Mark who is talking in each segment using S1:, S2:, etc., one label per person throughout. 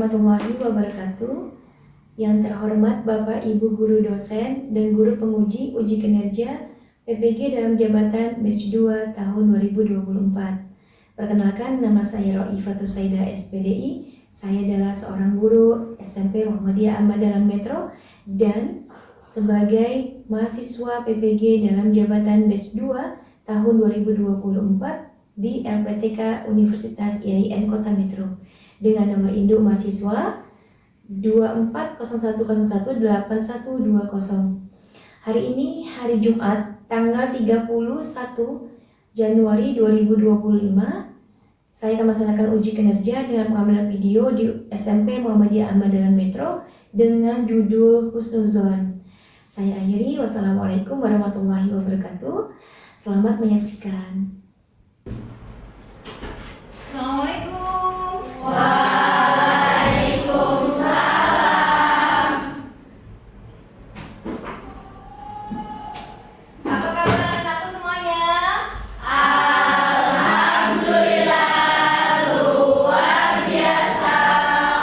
S1: warahmatullahi wabarakatuh. Yang terhormat Bapak Ibu Guru Dosen dan Guru Penguji Uji Kinerja PPG dalam jabatan Batch 2 tahun 2024. Perkenalkan, nama saya Roifatus Saida SPDI. Saya adalah seorang guru SMP Muhammadiyah Ahmad Dahlan Metro dan sebagai mahasiswa PPG dalam jabatan Batch 2 tahun 2024 di LPTK Universitas IAIN Kota Metro dengan nomor induk mahasiswa 2401018120. Hari ini hari Jumat tanggal 31 Januari 2025. Saya akan melaksanakan uji kinerja dengan pengambilan video di SMP Muhammadiyah Ahmad Dahlan Metro dengan judul Husnuzon. Saya akhiri, wassalamualaikum warahmatullahi wabarakatuh. Selamat menyaksikan.
S2: Assalamualaikum.
S3: Waalaikumsalam.
S2: Apa kabar anakku semuanya?
S3: Alhamdulillah, luar biasa.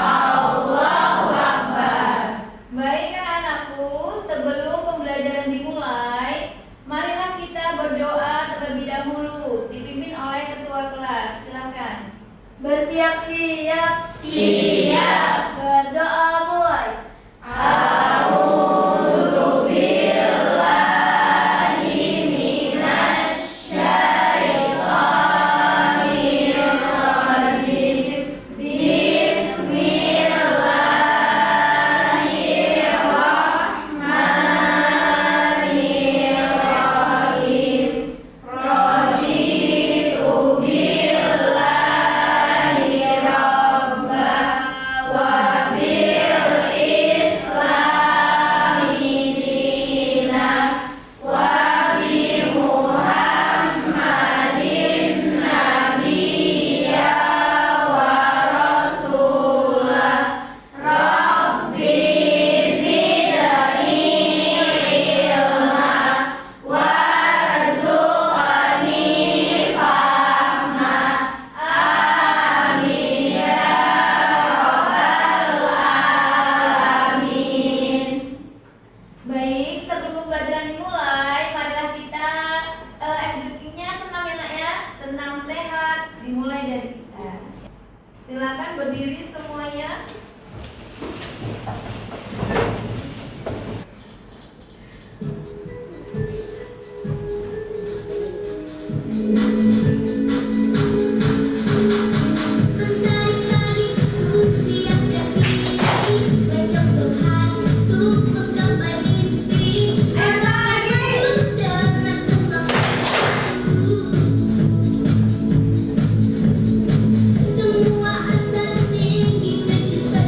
S3: Allahu Akbar.
S2: Baik anak-anakku, sebelum pembelajaran dimulai, marilah kita berdoa terlebih dahulu, dipimpin oleh ketua kelas. Silakan.
S3: Bersiap-siap. Siap. Berdoa mulai. A'udzu billahi minasy syaithanir rajim. Bismillahirrahmanirrahim. Raditu billahi rabba wa bil islami dina wa bi Muhammadin nabiyya wa rasulah. Rabbi zidni ilma warzuqni fahma. Amin ya rabbal alamin.
S2: Baik, sebelum pembelajaran dimulai, marilah kita SBQ-nya senam ya nak ya, senam sehat, dimulai dari kita. Silakan berdiri semuanya.
S4: Berlari-lari usia berhenti, menyongsong hari untuk menggapai mimpi. Berlari dengan semangat semua asa tinggi mencipta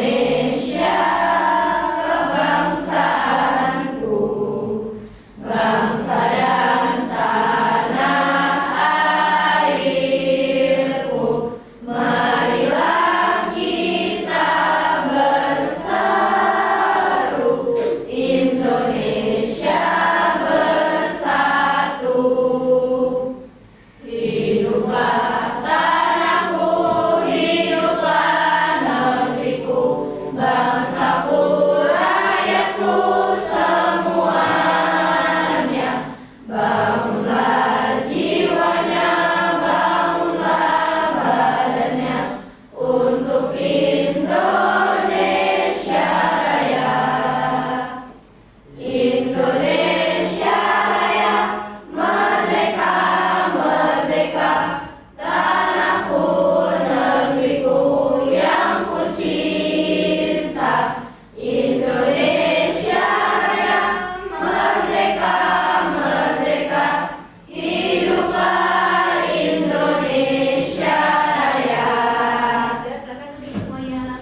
S3: Indonesia kebangsaanku, bangsa dan tanah airku. Marilah kita berseru, Indonesia bersatu. Hiduplah tanahku, hiduplah negeriku, bangsaku, rakyatku semuanya. Bangunlah jiwanya, bangunlah badannya untuk Indonesia Raya. Indonesia Raya, merdeka, merdeka, tanahku, negeriku yang ku cinta. Indonesia Raya, merdeka, merdeka, hiduplah Indonesia Raya.
S2: Sudah, silakan duduk semuanya.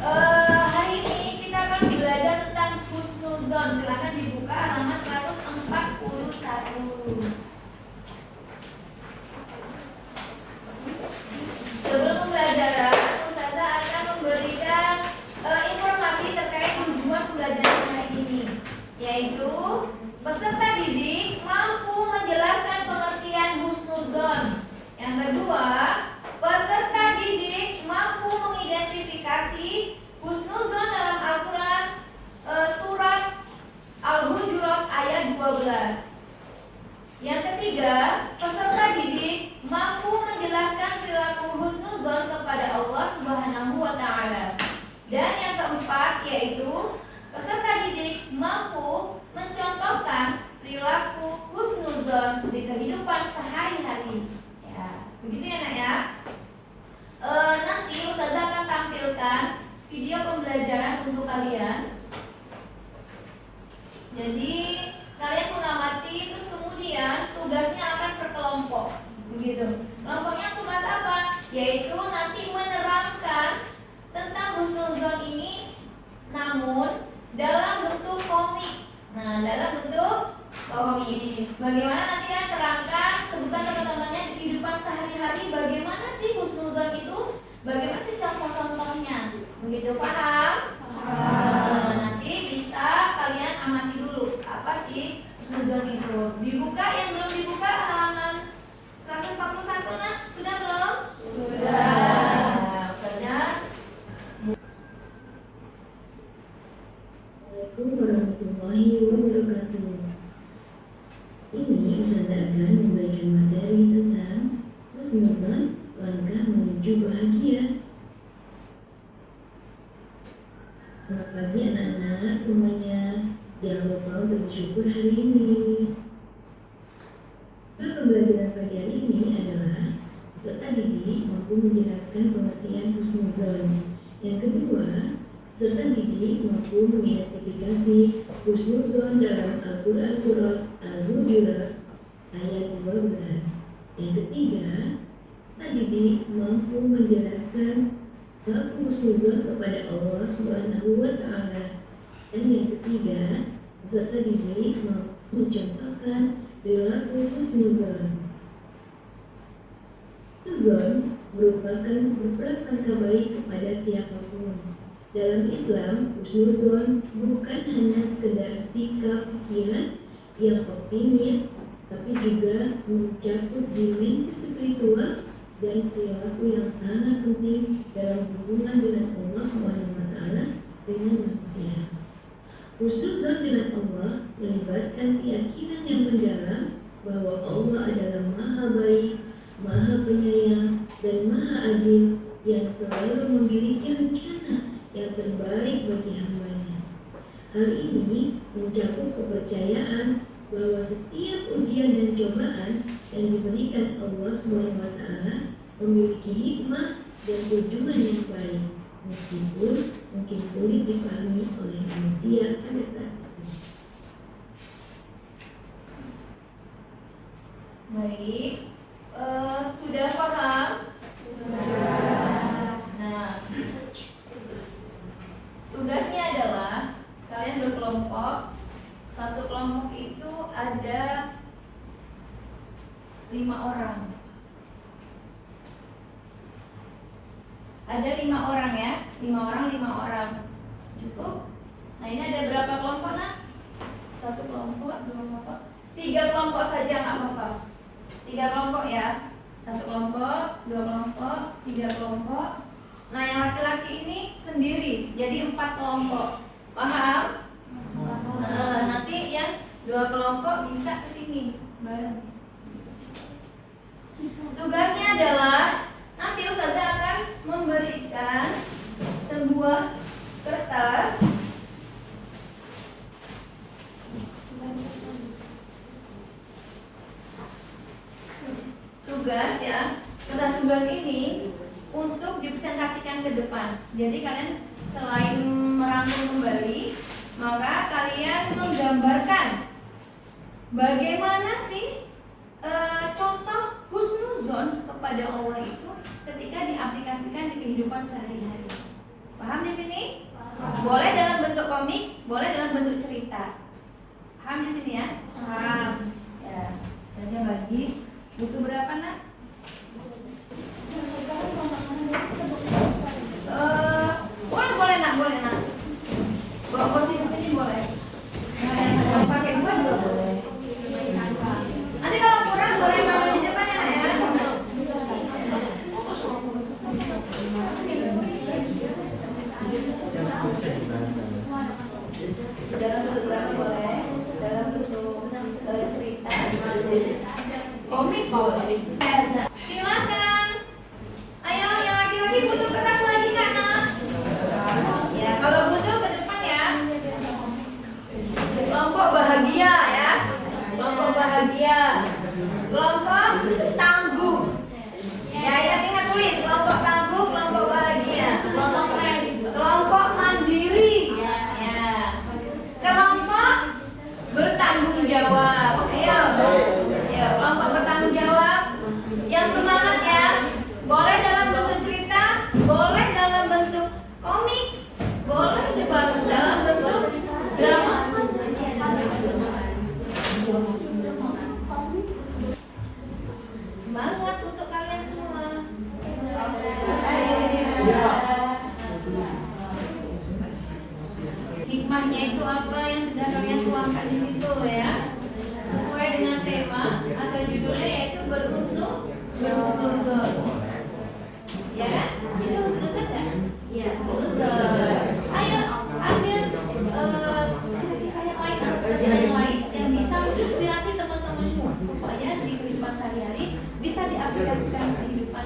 S2: Hari ini kita akan belajar tentang husnuzon. Silakan dibuka halaman 141. Sebelum pembelajaran, Ustazah akan memberikan informasi terkait tujuan pembelajaran hari ini, yaitu peserta didik mampu menjelaskan pengertian husnuzon. Yang kedua, peserta didik mampu mengidentifikasi husnuzon dalam Al-Quran, surat Al-Hujurat ayat 12. Yang ketiga, peserta didik mampu menjelaskan perilaku husnuzon kepada Allah Subhanahu wa Ta'ala. Dan yang keempat, yaitu peserta didik mampu mencontohkan perilaku husnuzon di kehidupan sehari-hari. Ya, begitu ya nak ya. Nanti Ustazah akan tampilkan video pembelajaran untuk kalian. Jadi kalian mengamati, terus kemudian tugasnya akan berkelompok, begitu. Kelompoknya untuk bahas apa? Yaitu nanti menerangkan tentang husnuzon ini, namun dalam bentuk komik. Nah, dalam bentuk komik. Bagaimana nanti kan terangkan sebutan kata-katanya di kehidupan sehari-hari. Bagaimana sih husnuzon itu? Bagaimana sih contoh-contohnya? Begitu, paham? Nah, nanti bisa kalian amati dulu apa sih husnuzon itu. Dibuka, yang belum dibuka halaman 141 nak, sudah belum? Sudah. Ustazah.
S5: Assalamualaikum warahmatullahi wabarakatuh. Ini Ustazah akan memberikan materi tentang husnuzon, langkah menuju bahagia. Selamat pagi anak-anak semuanya. Jangan lupa untuk bersyukur hari ini. Pembelajaran pagi hari ini adalah peserta didik mampu menjelaskan pengertian husnuzon. Yang kedua, peserta didik mampu mengidentifikasi husnuzon dalam Al-Quran surat Al-Hujurat ayat 12. Yang ketiga, peserta didik mampu menjelaskan perilaku husnuzon kepada Allah Subhanahu wa Ta'ala. Dan yang ketiga, peserta didik mampu mencontohkan perilaku husnuzon. Husnuzon merupakan berprasangka baik kepada siapapun. Dalam Islam, husnuzon bukan hanya sekedar sikap pikiran yang optimis, tapi juga mencakup dimensi spiritual dan perilaku yang sangat penting dalam hubungan dengan Allah SWT dengan manusia. Husnuzon dengan Allah melibatkan keyakinan yang mendalam bahwa Allah adalah Maha Baik, Maha Penyayang, dan Maha Adil yang selalu memiliki rencana yang terbaik bagi hambanya. Hal ini mencakup kepercayaan bahwa setiap ujian dan cobaan yang diberikan Allah SWT memiliki hikmah dan tujuan yang baik, meskipun mungkin sulit dipahami oleh manusia pada saat itu.
S2: Baik, sudah Ada 5 orang ya, 5 orang. Cukup? Nah ini ada berapa kelompok nak? 1 kelompok, 2 kelompok, 3 kelompok saja nggak apa-apa. 3 kelompok ya, 1 kelompok, 2 kelompok, 3 kelompok. Nah yang laki-laki ini sendiri, jadi 4 kelompok. Paham? Nah, nanti yang 2 kelompok bisa ke sini bareng. Tugasnya adalah nanti Ustazah akan memberikan sebuah kertas. Tugas ya, kertas tugas ini untuk dipresentasikan ke depan. Jadi kalian selain merangkum kembali, maka kalian menggambarkan bagaimana sih contoh husnuzon kepada Allah itu ketika diaplikasikan di kehidupan sehari-hari. Paham di sini? Boleh dalam bentuk komik, boleh dalam bentuk cerita. Paham di sini ya? Paham. Ya, saja bagi. Butuh berapa nak? Boleh nak, boleh nak. Bawa kursi ke sini boleh. Kalau pakai dua juga boleh. Nanti kalau kurang boleh taruh di depan ya nak ya. Dalam bentuk berapa boleh? Dalam bentuk cerita. Komik boleh. Silakan. Ayo yang laki-laki butuh kertas lagi kan nak? Ya kalau butuh ke depan ya. Kelompok bahagia ya. Kelompok bahagia. Kelompok tangguh. Ya ingat tulis kelompok tangguh, kelompok bahagia. Kelompok mandiri. Ya. Kelompok bertanggung jawab. Ayo. Ya, kelompok bertanggung jawab. Yang semangat ya. Boleh dalam bentuk cerita, boleh dalam bentuk komik, boleh juga dalam bentuk drama. Semangat untuk kalian semua. Hikmahnya itu apa yang sudah kalian tuangkan di situ ya? Sesuai dengan tema atau judulnya yaitu berhusnuzon. Ya kan? Itu husnuzon kan? Iya, husnuzon. Ayo ambil kisah yang lain atau cerita yang lain yang bisa menginspirasi teman-temanmu supaya di kehidupan sehari-hari bisa diaplikasikan ke kehidupan.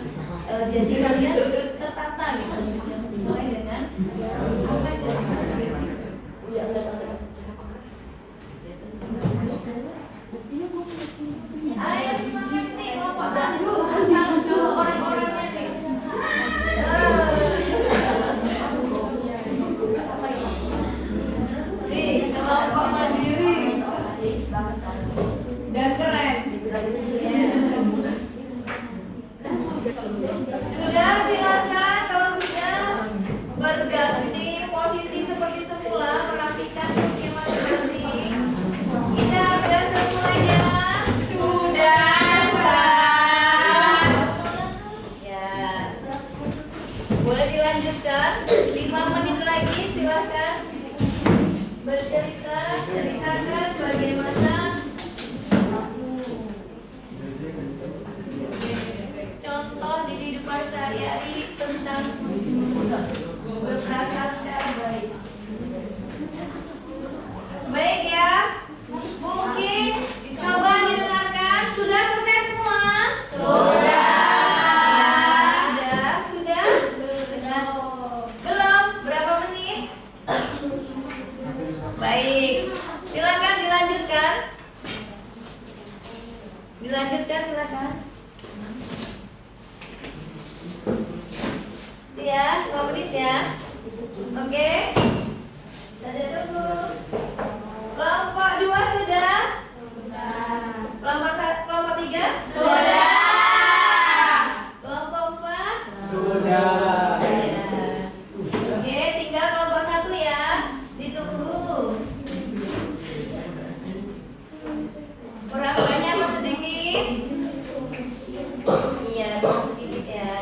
S2: Jadi kalian tertata gitu sesuai dengan apa yang sudah ayo semangat nih kelompok tangguh orang-orangnya nih. Nih kelompok mandiri dan keren. Sudah silakan kalau sudah berganti posisi seperti semula, merapikan kursi masing-masing. Kita ada semuanya. Boleh dilanjutkan 5 menit lagi, silahkan bercerita, ceritakan bagaimana contoh di kehidupan sehari-hari tentang berprasangka baik. Baik ya, mungkin coba didengarkan. Sudah selesai semua? Sudah. Baik, silakan dilanjutkan. Dilanjutkan silakan. Ya, 2 menit ya. Oke. Saja tunggu. Kelompok 2 sudah? Sudah. Kelompok 3? Sudah. Kelompok 4?
S3: Sudah.
S2: Oke, tinggal kelompok 1 ya. Ditunggu. Kurang banyak atau sedikit? Iya, sedikit ya.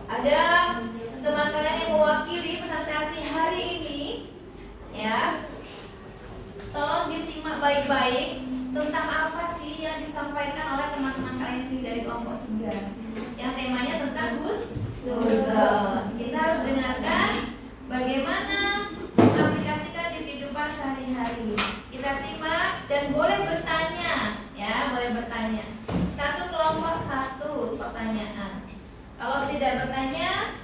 S2: ada teman kalian yang mewakili presentasi hari ini, ya. Tolong disimak baik-baik tentang apa sih yang disampaikan oleh teman-teman kalian ini dari kelompok 3. Yang temanya tentang husnuzon. Kita harus dengarkan bagaimana mengaplikasikan di kehidupan sehari-hari. Kita simak dan boleh bertanya, ya, boleh bertanya. Satu kelompok satu pertanyaan. Kalau tidak bertanya,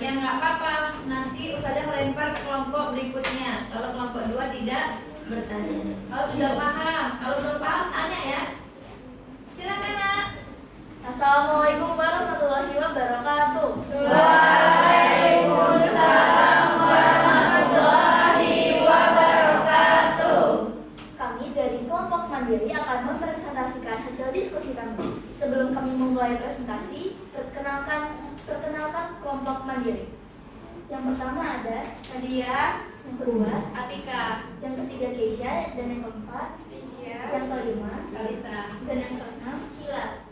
S2: ya nggak apa-apa. Nanti Ustazah melempar ke kelompok berikutnya. Kalau kelompok 2 tidak bertanya. Kalau sudah paham, kalau belum paham tanya ya. Silakan Nak.
S3: Assalamualaikum warahmatullahi wabarakatuh.
S2: Waalaikumsalam warahmatullahi wabarakatuh.
S3: Kami dari kelompok Mandiri akan mempresentasikan hasil diskusi kami. Sebelum kami memulai presentasi, perkenalkan kelompok Mandiri. Yang pertama ada Nadia, yang kedua
S2: Atika,
S3: yang ketiga Keisha, dan yang keempat yang kelima
S2: Kalisa,
S3: dan yang keenam Cila.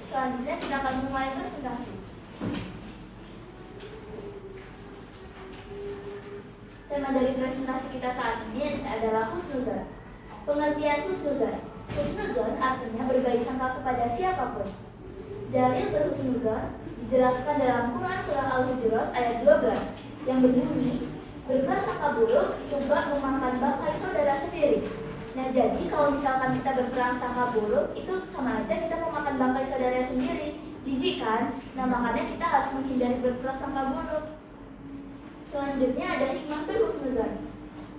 S3: Selanjutnya kita akan memulai presentasi. Tema dari presentasi kita saat ini adalah husnuzon. Pengertian husnuzon. Husnuzon artinya berbaik sangka kepada siapapun. Dalil berhusnuzon dijelaskan dalam Quran surah Al-Hujurat ayat 12 yang berbunyi, berprasangka buruk coba memakan bangkai saudara sendiri. Nah, jadi kalau misalkan kita berprasangka buruk, itu sama aja kita memakan bangkai saudara sendiri. Jijik kan? Nah, makanya kita harus menghindari berprasangka buruk. Selanjutnya ada hikmah berhusnuzon.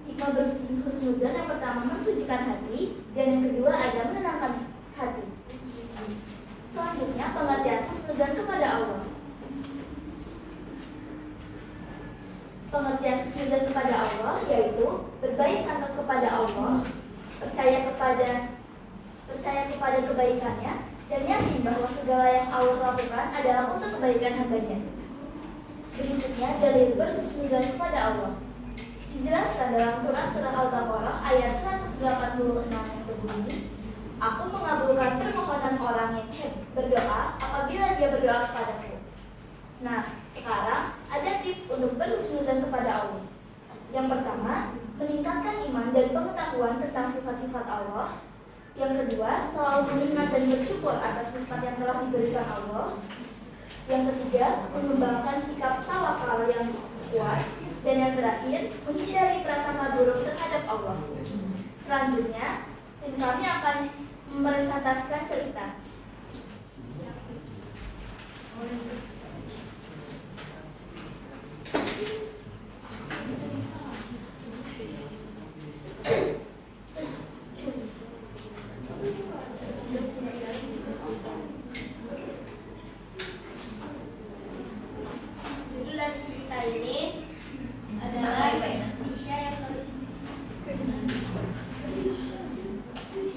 S3: Hikmah berhusnuzon yang pertama mensucikan hati, dan yang kedua ada menenangkan hati. Selanjutnya pengertian husnuzon kepada Allah. Pengertian husnuzon kepada Allah yaitu berbaik sangka kepada Allah, percaya kepada kebaikannya, dan yakin bahwa segala yang Allah lakukan adalah untuk kebaikan hambanya. Berikutnya dalil berhusnuzon kepada Allah. Dijelaskan dalam Quran surah Al-Baqarah ayat 186 yang berbunyi, aku mengabulkan permohonan orang yang berdoa apabila dia berdoa kepadaku. Nah, sekarang ada tips untuk berhusnuzon kepada Allah. Yang pertama, meningkatkan iman dan pengetahuan tentang sifat-sifat Allah. Yang kedua, selalu mengingat dan bersyukur atas nikmat yang telah diberikan Allah. Yang ketiga, mengembangkan sikap tawakal yang kuat. Dan yang terakhir, menghindari prasangka buruk terhadap Allah. Selanjutnya, tim kami akan mempresentasikan cerita.
S6: Judul dari cerita ini adalah Tisha yang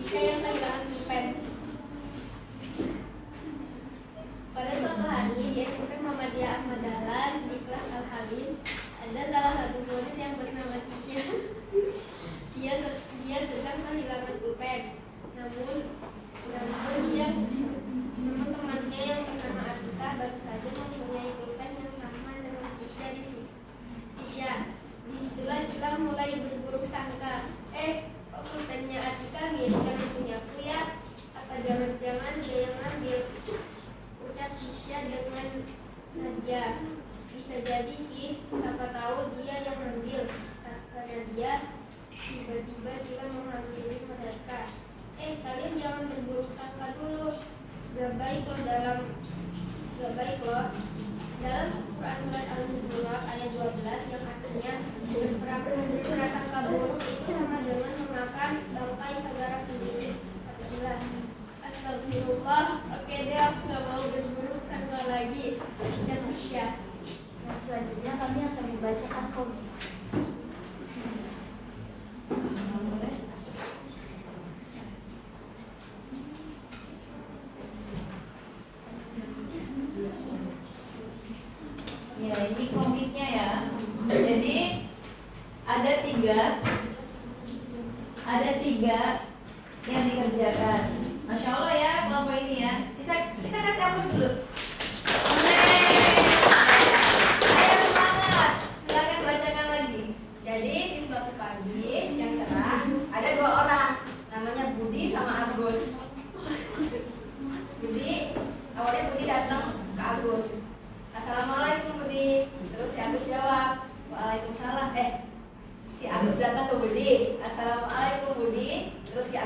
S6: kehilangan pulpen. Pada suatu hari di SMP Muhammadiyah Ahmad Dahlan di kelas Al-Halim, ada salah satu murid yang bernama Tisha. Dia sedang kehilangan pulpen. Namun teman-temannya yang bernama Atika baru saja mempunyai pulpen yang sama dengan Tisha di sini. Disitulah Cila mulai berburuk sangka. Kok pulpennya Atika mirip dengan punyaku ya? Apa jangan-jangan dia yang ngambil? Ucap Tisha dengan Nadia. Bisa jadi sih, siapa tahu dia yang ngambil. Karena dia tiba-tiba Cila menghampiri mereka. Kalian jangan berburuk sangka dulu. Gak baik loh dalam Quran surat Al-Hujurat ayat 12 yang artinya berprasangka buruk itu sama dengan memakan bangkai saudara sendiri. Astagfirullah, oke deh, aku gak mau berburuk sangka lagi. Ucap Tisha.
S3: Nah, selanjutnya kami akan membacakan komik.
S2: Ya, ini komiknya ya. Jadi ada tiga yang dikerjakan. Masya Allah ya kelompok ini ya. Bisa kita kasih apa dulu?
S6: datang ke Agus. Assalamualaikum Budi. Terus si Agus jawab, Waalaikumsalam. Si Agus datang ke Budi. Assalamualaikum Budi. Terus si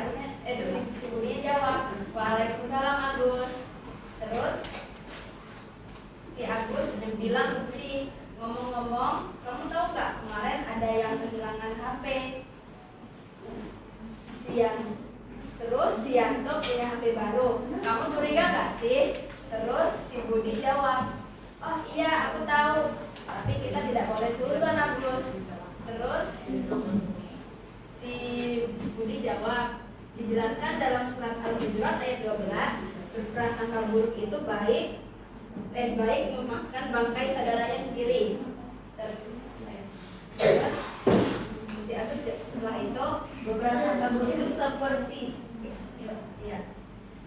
S6: Budi jawab, Waalaikumsalam Agus. Terus si Agus bilang ke Budi, ngomong-ngomong, kamu tahu nggak kemarin ada yang kehilangan HP? Terus si Yanto punya HP baru. Kamu curiga nggak sih? Terus si Budi jawab, oh iya aku tahu, tapi kita tidak boleh suzon Agus. Terus si Budi jawab, dijelaskan dalam surat Al-Hujurat ayat 12, berprasangka buruk itu baik memakan bangkai saudaranya sendiri. Terus si Agus setelah itu berprasangka buruk itu seperti ya,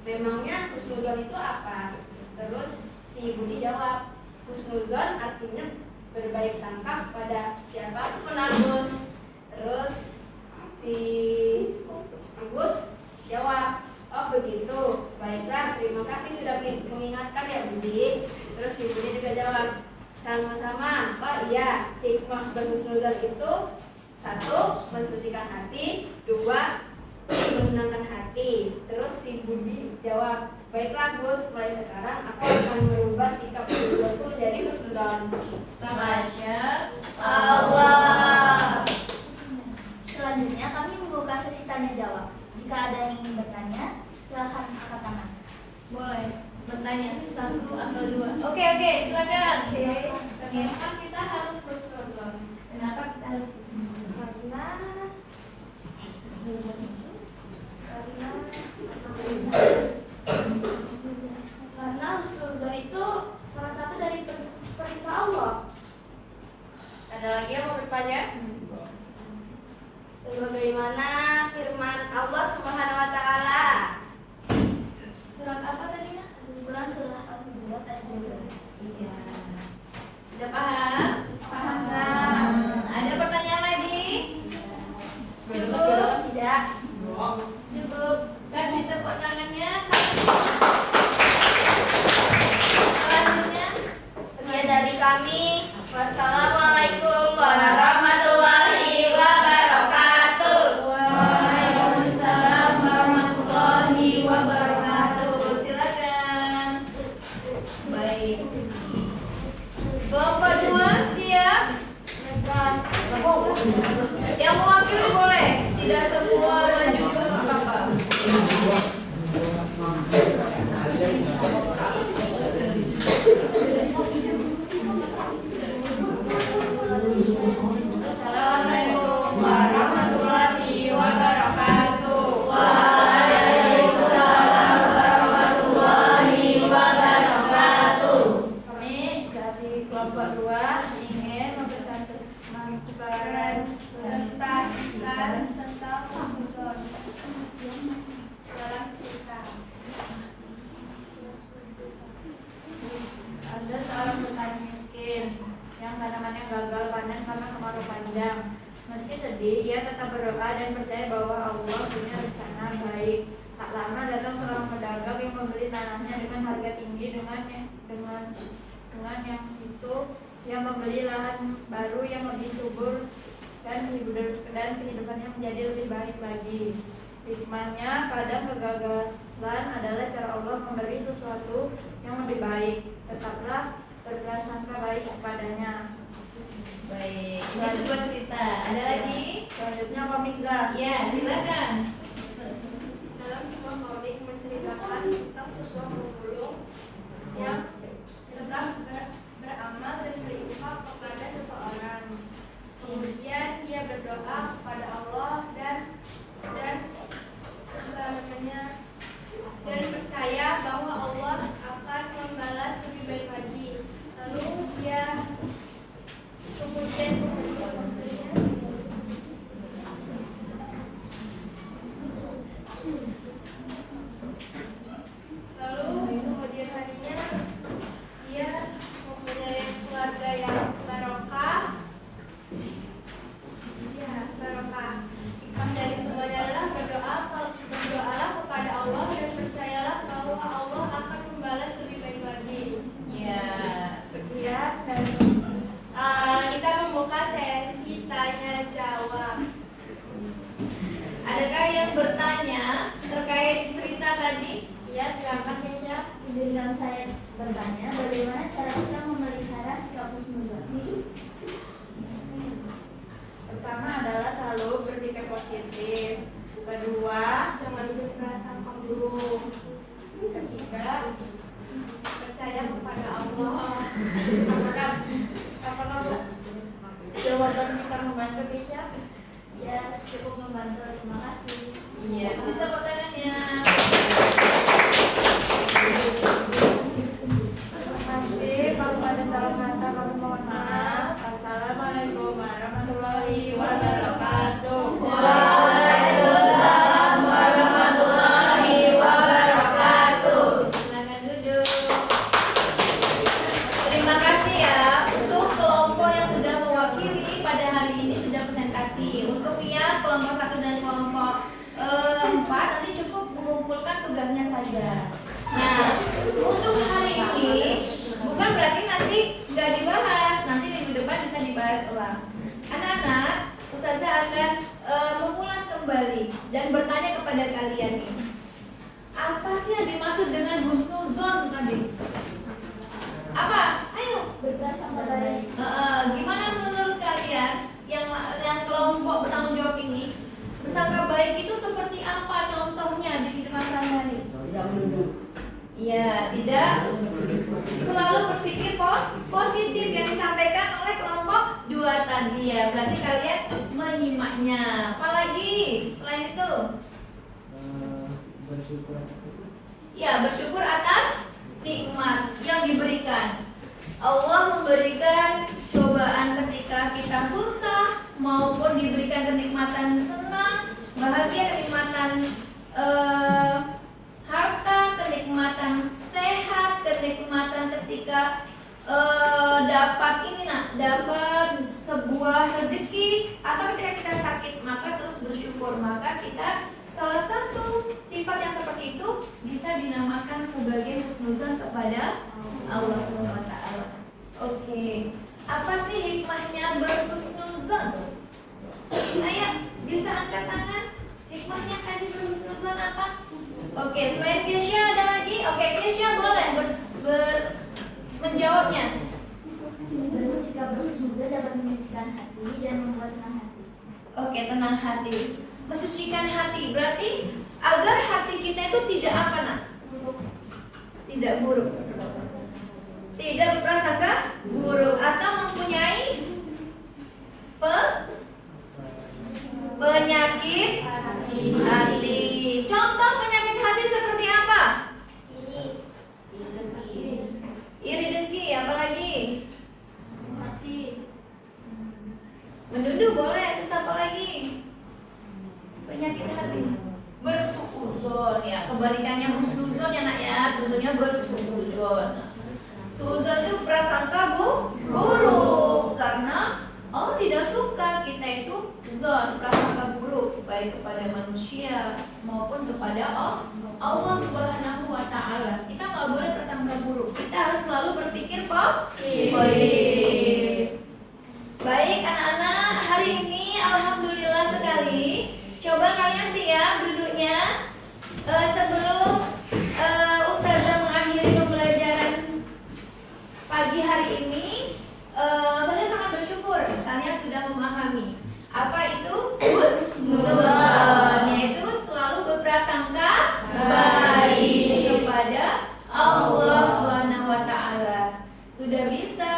S6: memangnya husnuzon itu apa? Terus si Budi jawab, husnuzon artinya berbaik sangka pada siapapun Agus. Terus si Agus jawab, oh begitu, baiklah, terima kasih sudah mengingatkan ya Budi. Terus si Budi juga jawab, sama-sama. Oh iya, hikmah berhusnuzon itu 1. Mensucikan hati, 2. Menenangkan hati. Terus si Budi jawab, baiklah Gus, mulai sekarang aku akan merubah sikap husnuzonku menjadi husnuzon. Masya Allah.
S3: Selanjutnya kami membuka sesi tanya jawab. Jika ada yang ingin bertanya, silakan angkat tangan.
S2: Boleh bertanya 1 atau 2. Oke, silakan. Kenapa kita harus husnuzon?
S3: Kenapa kita harus husnuzon? Karena husnuzon itu salah satu dari perintah Allah.
S6: Ada lagi yang mau bertanya? Sebagaimana firman Allah Subhanahu wa taala.
S2: Surat apa tadi ya?
S3: Bulan surah Al-Hujurat ayat 12.
S2: Iya. Sudah paham? Paham. Ada pertanyaan lagi? Cukup?
S3: Tidak.
S2: Cukup. Kasih tepuk tangannya. Selanjutnya,
S6: Sekian dari kami. Wassalamualaikum warahmatullahi wabarakatuh.
S2: Waalaikumsalam warahmatullahi wabarakatuh. Silakan. Baik. Kelompok 2 siap? Yang mewakili boleh. Tidak semua maju juga nggak apa-apa.
S6: Assalamualaikum warahmatullahi wabarakatuh.
S2: Waalaikumsalam warahmatullahi wabarakatuh.
S6: Kami dari kelompok 2 ingin mempresentasikan tentang husnuzon dalam cerita. Ada seorang petani miskin yang tanamannya gagal panen karena kemarau panjang. Meski sedih, ia tetap berdoa dan percaya bahwa Allah punya rencana baik. Tak lama datang seorang pedagang yang membeli tanahnya dengan harga tinggi. Dengan yang itu, ia membeli lahan baru yang lebih subur dan kehidupannya menjadi lebih baik lagi. Hikmahnya, kadang kegagalan adalah cara Allah memberi sesuatu yang lebih baik. Tetaplah berprasangka baik kepadanya.
S2: Baik. Ini sebuah cerita. Ada lagi?
S6: Selanjutnya komik Zah.
S2: Ya, silakan.
S6: Dalam sebuah komik menceritakan tentang sebuah pemulung yang tetap beramal dan berinfak kepada seseorang. Kemudian dia berdoa kepada Allah dan percaya bahwa Allah akan membalas lebih baik lagi. Lalu dia kemudian harinya dia mempunyai keluarga yang barokah. Ya,
S2: tadi?
S6: Iya, silakan Kesha.
S3: Izinkan saya bertanya, bagaimana cara kita memelihara sikap husnuzon?
S6: Pertama adalah selalu berpikir positif. Kedua, jangan hidup prasangka buruk. Ketiga, percaya kepada Allah. Apakah jawaban kita membantu Kesha?
S3: Ya, cukup membantu. Terima kasih.
S2: Iya, kasih tepuk tangannya.
S6: Terima kasih. Kalau ada salah kata, kami mohon maaf. Assalamualaikum warahmatullahi wabarakatuh.
S2: Waalaikumsalam warahmatullahi wabarakatuh. Silakan duduk. Terima kasih ya untuk kelompok yang sudah mewakili pada hari ini sudah presentasi. Untuk ya kelompok 1 dan kelompok 4 nanti cukup mengumpulkan tugasnya saja. Nah, untuk hari ini bukan berarti nanti nggak dibahas, nanti minggu depan bisa dibahas ulang. Anak-anak, Ustazah akan mengulas kembali dan bertanya kepada kalian nih, apa sih yang dimaksud dengan husnuzon tadi? Apa? Ayo.
S3: Berprasangka baik.
S2: Gimana menurut kalian yang kelompok bertanggung jawab ini? Bersangka baik itu seperti apa contohnya di kehidupan sehari-hari? Ya, tidak selalu berpikir positif yang disampaikan oleh kelompok 2 tadi ya. Berarti kalian menyimaknya. Apalagi selain itu?
S7: Bersyukur.
S2: Ya, bersyukur atas nikmat yang diberikan. Allah memberikan cobaan ketika kita susah maupun diberikan kenikmatan senang, bahagia, kenikmatan harta, kenikmatan sehat, kenikmatan ketika dapat dapat sebuah rezeki, atau ketika kita sakit maka terus bersyukur. Maka kita salah satu sifat yang seperti itu bisa dinamakan sebagai husnuzon kepada Allah Subhanahu wa taala. Oke. Apa sih hikmahnya berhusnuzon? Ayo, bisa angkat tangan. Hikmahnya tadi berhusnuzon apa? Oke, selain Kesha ada lagi? Oke, Kesha boleh menjawabnya.
S3: Bersikap berhusnuzon dapat menyucikan hati dan membuat tenang hati.
S2: Oke, tenang hati. Mensucikan hati berarti agar hati kita itu tidak apa nak? Tidak buruk. Tidak berprasangka buruk atau mempunyai penyakit hati. Contoh penyakit hati seperti apa? Iri dengki, apalagi? Menduduh boleh, terus apa lagi? Penyakit hati. Bersuuzon ya, kebalikannya husnuzon ya nak ya, tentunya bersuuzon. Suuzon itu prasangka buruk karena Allah tidak suka kita itu zon, prasangka buruk baik kepada manusia maupun kepada Allah Subhanahu wa taala. Kita nggak boleh prasangka buruk. Kita harus selalu berpikir positif. Baik anak-anak, hari ini alhamdulillah sekali. Coba kalian siap duduknya sebelum Ustazah mengakhiri pembelajaran pagi hari ini. Saya sangat bersyukur kalian sudah memahami apa itu husnuzon, yaitu selalu berprasangka baik kepada Allah Subhanahu wa taala. Sudah bisa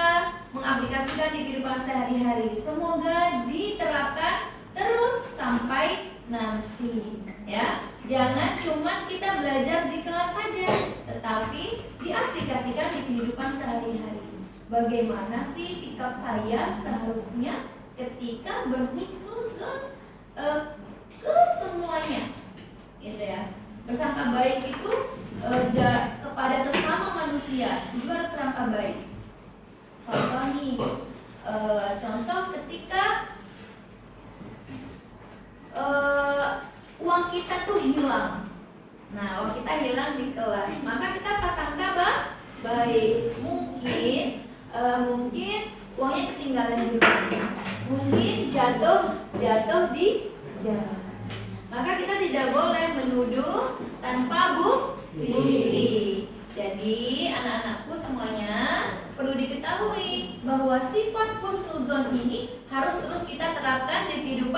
S2: mengaplikasikan di kehidupan sehari-hari. Semoga diterapkan terus sampai nanti ya. Jangan cuma kita belajar di kelas saja, tetapi diaplikasikan di kehidupan sehari-hari. Bagaimana sih sikap saya seharusnya ketika berhusnuzon ke semuanya, gitu ya. Bersangka baik itu kepada sesama manusia juga kerangka baik. Contoh nih, contoh ketika uang kita tuh hilang. Nah, uang kita hilang di kelas, maka kita prasangka baik. Mungkin uangnya ketinggalan di rumah, mungkin jatuh di jalan. Maka kita tidak boleh menuduh tanpa husnuzon ini harus terus kita terapkan di kehidupan